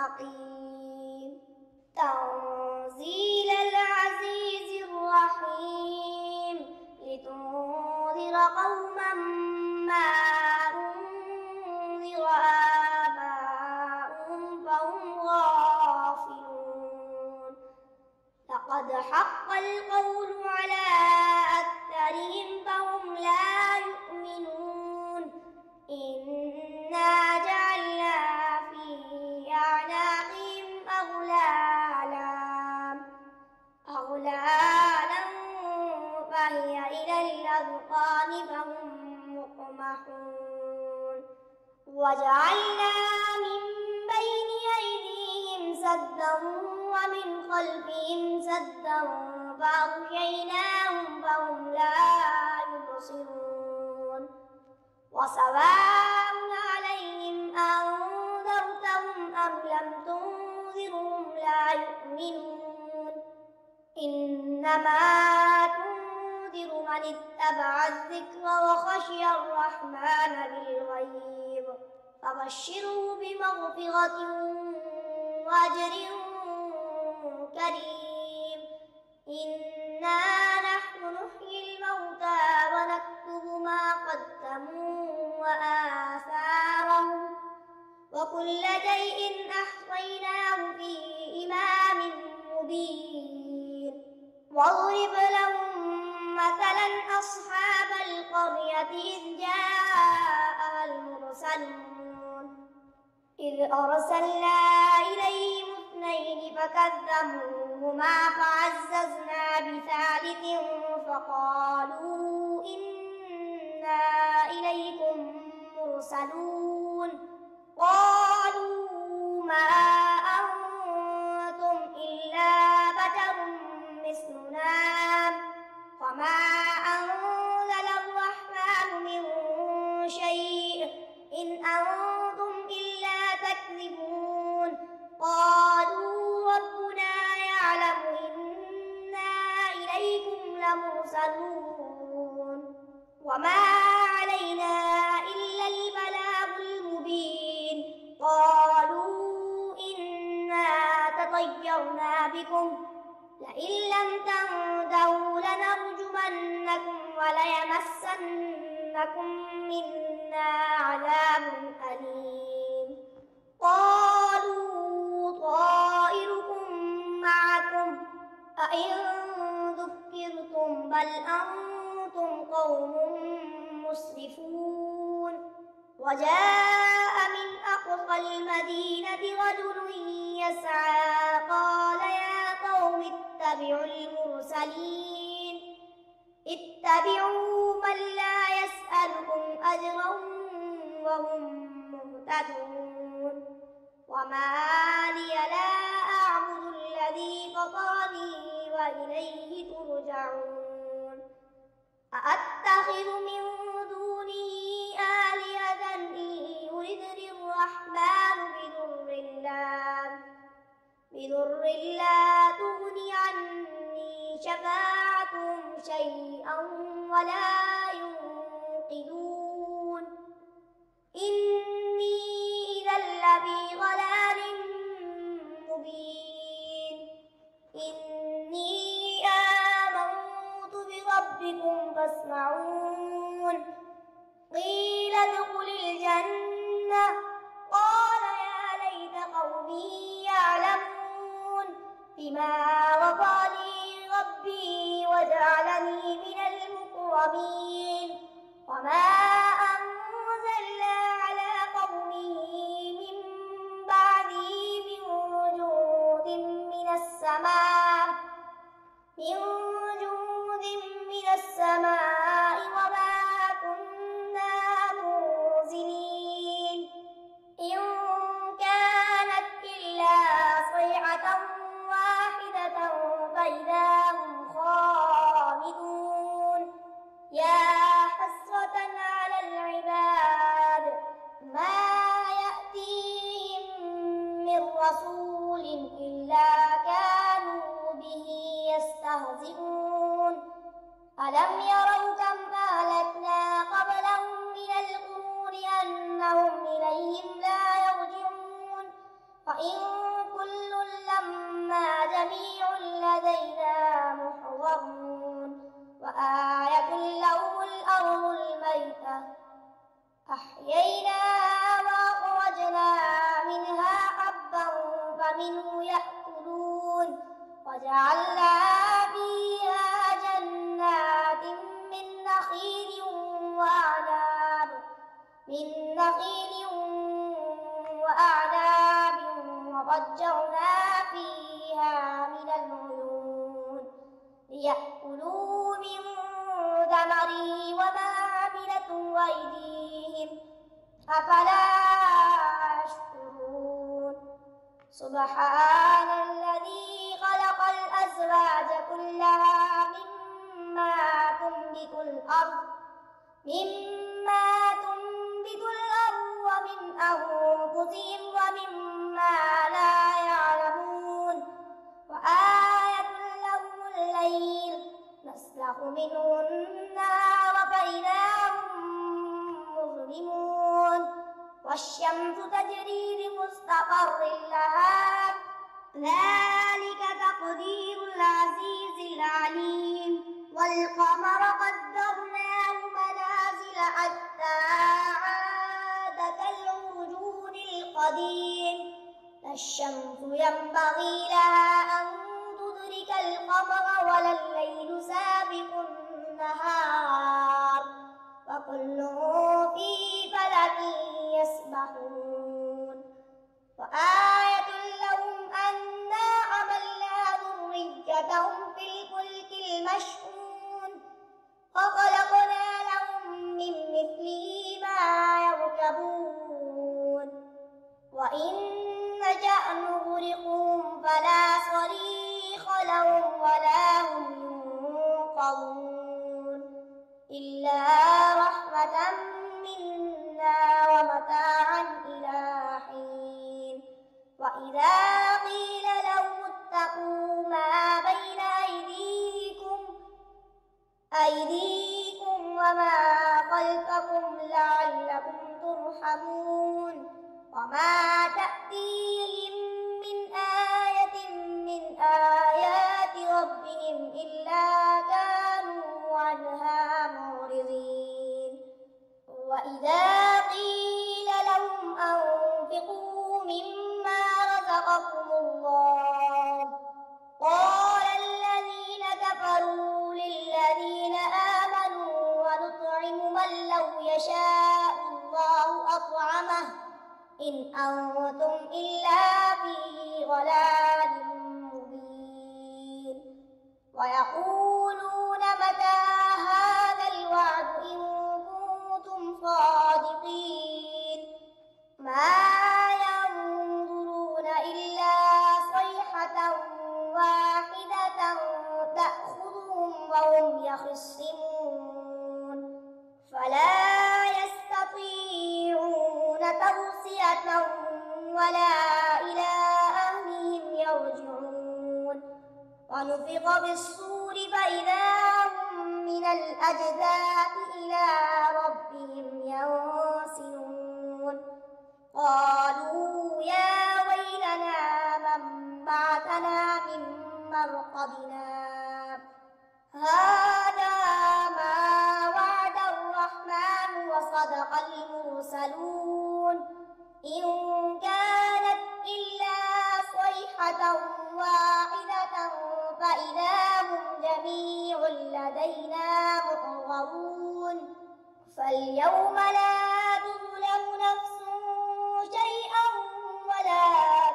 حكيم تنزيل العزيز الرحيم لتنذر قوما ما أنذر آباؤهم فهم غافلون لقد حق القول على أكثرهم فهم لا يؤمنون إنا جعلنا في أعناقهم أغلالا فهي إلى الأذقان فهم مقمحون وجعلنا من بين أيديهم سدا ومن خلفهم سدا فأغشيناهم فهم لا يبصرون وسواء عليهم أنذرتهم أم لم تنذرهم لا يؤمنون إنما تنذر من اتبع الذكر وخشي الرحمن بالغيب فبشره بمغفرة وأجر كريم إنا نحن نحيي الموتى ونكتب ما قدموا وآثارهم وكل شيء أحصيناه في إمام مبين واضرب لهم مثلا أصحاب القرية إذ جاءها المرسلون إذ أرسلنا إليهم اثنين فكذبوهما فعززنا بثالث فقالوا إنا إليكم مرسلون قالوا ما أنتم إلا بشر مثلنا وما أنزل الرحمن من شيء إن أنتم إلا تكذبون قالوا ربنا يعلم إنا إليكم لمرسلون وما علينا إلا البلاغ المبين قالوا إنا تطيرنا بكم لئن لم تنتهوا لنرجمنكم وليمسنكم منا عذاب أليم قالوا طائركم معكم أئن ذكرتم بل أنتم قوم مسرفون وجاء من أقصى المدينة رجل يسعى قال يا قوم اتبعوا المرسلين اتبعوا من لا يسألكم أجرا وهم مهتدون وما لي لا أعبد الذي فطرني وإليه ترجعون أأتخذ من دونه آلهة إن يردني الرحمن بضر لا تغني عني شفاعتهم شيئا ولا ينقذون إني إذا لفي ضلال مبين إني آمنت بربكم فاسمعون قيل ادخل الجنة قال يا ليت قومي يعلمون بما غفر لي ربي وجعلني من المكرمين وما أنزلنا على قومه من بعده من جود من السماء وما كنا منزلين إن كانت إلا صيحة واحدة فإذا هم خامدون يا حسرة على العباد ما يأتيهم من رسول إلا كانوا به يستهزئون ألم يروا كم أهلكنا قبلهم من القرون أنهم إليهم لا يرجعون فإن جميع لدينا محضرون وآية لهم الأرض الميتة أحييناها وأخرجنا منها حبا فمنه يأكلون وجعلنا فيها جنات من نخيل وأعناب وفجرنا فيها من العيون ليأكلوا من ثمره وما عملته أيديهم أفلا يشكرون سبحان الذي خلق الأزواج كلها مما تنبت الأرض ومن أنفسهم ومما لا يعلمون وآية لهم الليل نسلخ منه النهار فإذا هم مظلمون والشمس تجري لمستقر لها ذلك تقدير العزيز العليم والقمر قدرناه منازل حتى عاد كالعرجون القديم لا الشمس ينبغي لها أن تدرك القمر ولا الليل سابق النهار وكل في فلك يسبحون وآية لهم أنا حملنا ذريتهم في الفلك المشحون وخلقنا لهم من مثله ما يركبون وإن نشأ نغرقهم فلا صريخ لهم ولا هم ينقذون إلا رحمة منا ومتاعا إلى حين وإذا قيل لهم اتقوا ما بين أيديكم وما خلفكم لعلكم ترحمون وما تأتيهم من آية من آيات ربهم إلا كانوا عنها معرضين وإذا قيل لهم أنفقوا مما رزقكم الله قال الذين كفروا للذين آمنوا ونطعم من لو يشاء الله أطعمه إن أنتم إلا في ضلال مبين ويقولون متى هذا الوعد إن كنتم صادقين ما ينظرون إلا صيحة واحدة تأخذهم وهم يخصمون فلا يستطيعون توصية ولا إلى أهلهم يرجعون ونفخ في الصور فإذا هم من الأجداث إلى ربهم ينسلون قالوا يا ويلنا من بعثنا من مرقدنا هذا ما وعد الرحمن وصدق المرسلون إن كانت إلا صيحة واحدة فإذا هم جميع لدينا محضرون فاليوم لا تظلم نفس شيئا ولا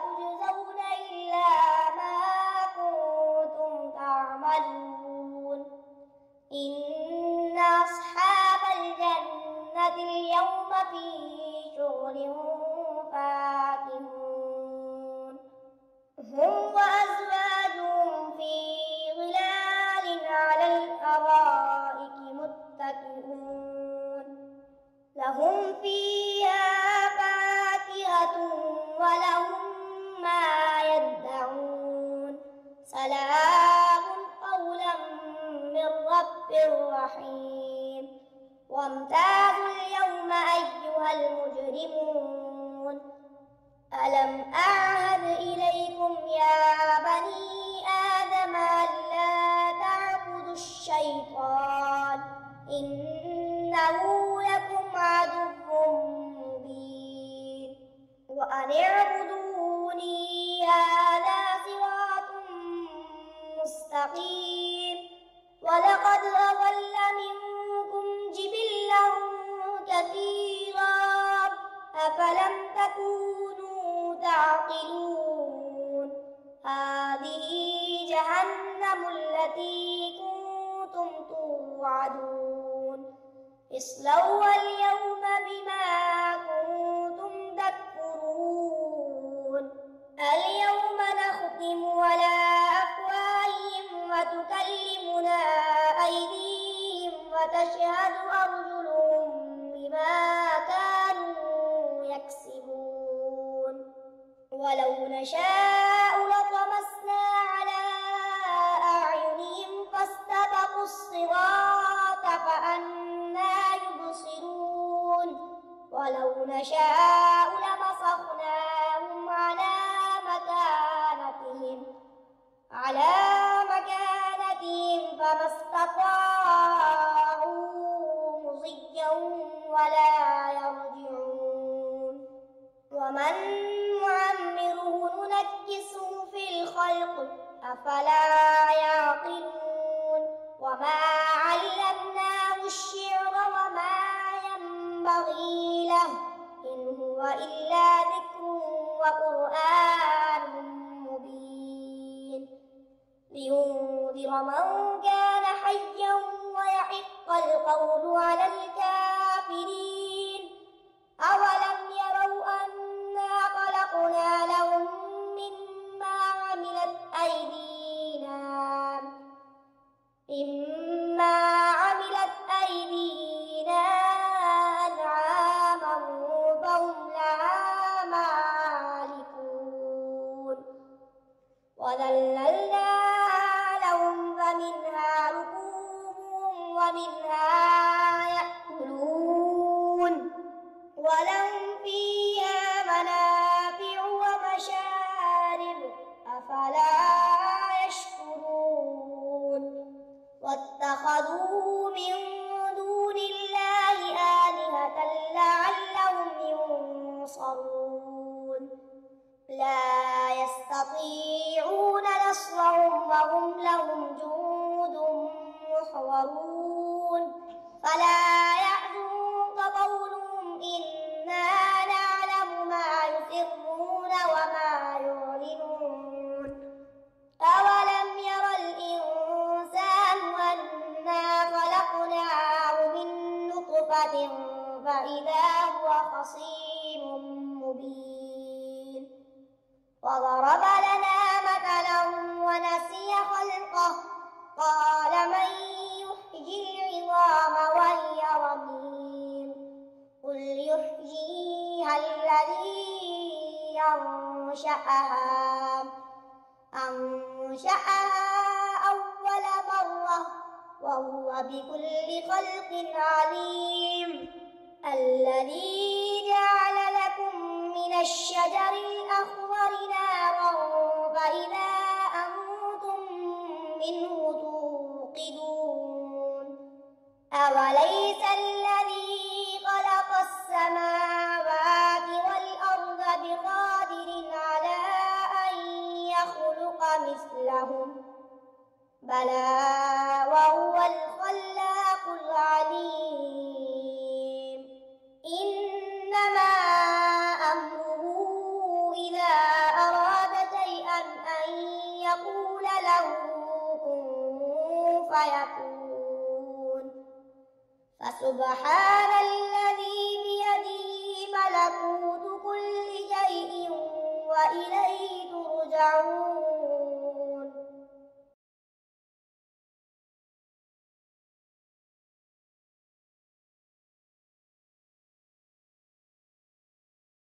تجزون إلا ما كنتم تعملون إن أصحاب الجنة اليوم في شغل فاكهون هم وأزواجهم في ظلال على الأرائك متكئون لهم فيها فاكهة ولهم ما يدعون سلام قولا من رب رحيم وامتازوا اليوم أيها المجرمون ألم أعهد إليكم يا بني إنه لكم عدو مبين وأن اعبدوني هذا صراط مستقيم ولقد أضل منكم جبلا كثيرا أفلم تكونوا تعقلون هذه جهنم التي كنتم توعدون اصلوها اليوم بما كنتم تكفرون اليوم نختم على أفواههم وتكلمنا أيديهم وتشهد أرجلهم بما كانوا يكسبون ولو نشاء لطمسنا على أعينهم فاستبقوا الصراط فأنى يبصرون ولو نشاء لمسخناهم على مكانتهم فما استطاعوا مضيا ولا يرجعون ومن نعمره ننكسه في الخلق أفلا يعقلون وما علمناه الشعر وما ينبغي له إن هو إلا ذكر وقرآن مبين لينذر من كان حيا ويحق القول على الكافرين أولم يروا أنا خلقنا لهم مما عملت أيدينا أنعاما فهم لها مالكون وذللناها لهم فمنها ركوبهم ومنها يأكلون ولهم فيها منافع ومشارب أفلا يشكرون واتخذوا من دون الله آلهة لعلهم ينصرون لا يستطيعون نصرهم وهم لهم جند محضرون فلا يحزنك قولهم إنا نعلم ما يسرون وما يعلنون أولم ير الإنسان أنا خلقناه من نطفة فإذا هو خصيم مبين وضرب لنا مثلا ونسي خلقه قال من يحيي العظام وهي رميم قل يحييها الذي أنشأها أول مرة وهو بكل خلق عليم الذي جعل لكم من الشجر الأخضر نارا فإذا أنتم منه توقدون أوليس الذي خلق السماوات والأرض بقادر على أن يخلق مثلهم بلى وهو الخلاق العليم إنما أمره إذا أراد شيئا أن يقول له كن فيكون فسبحان الله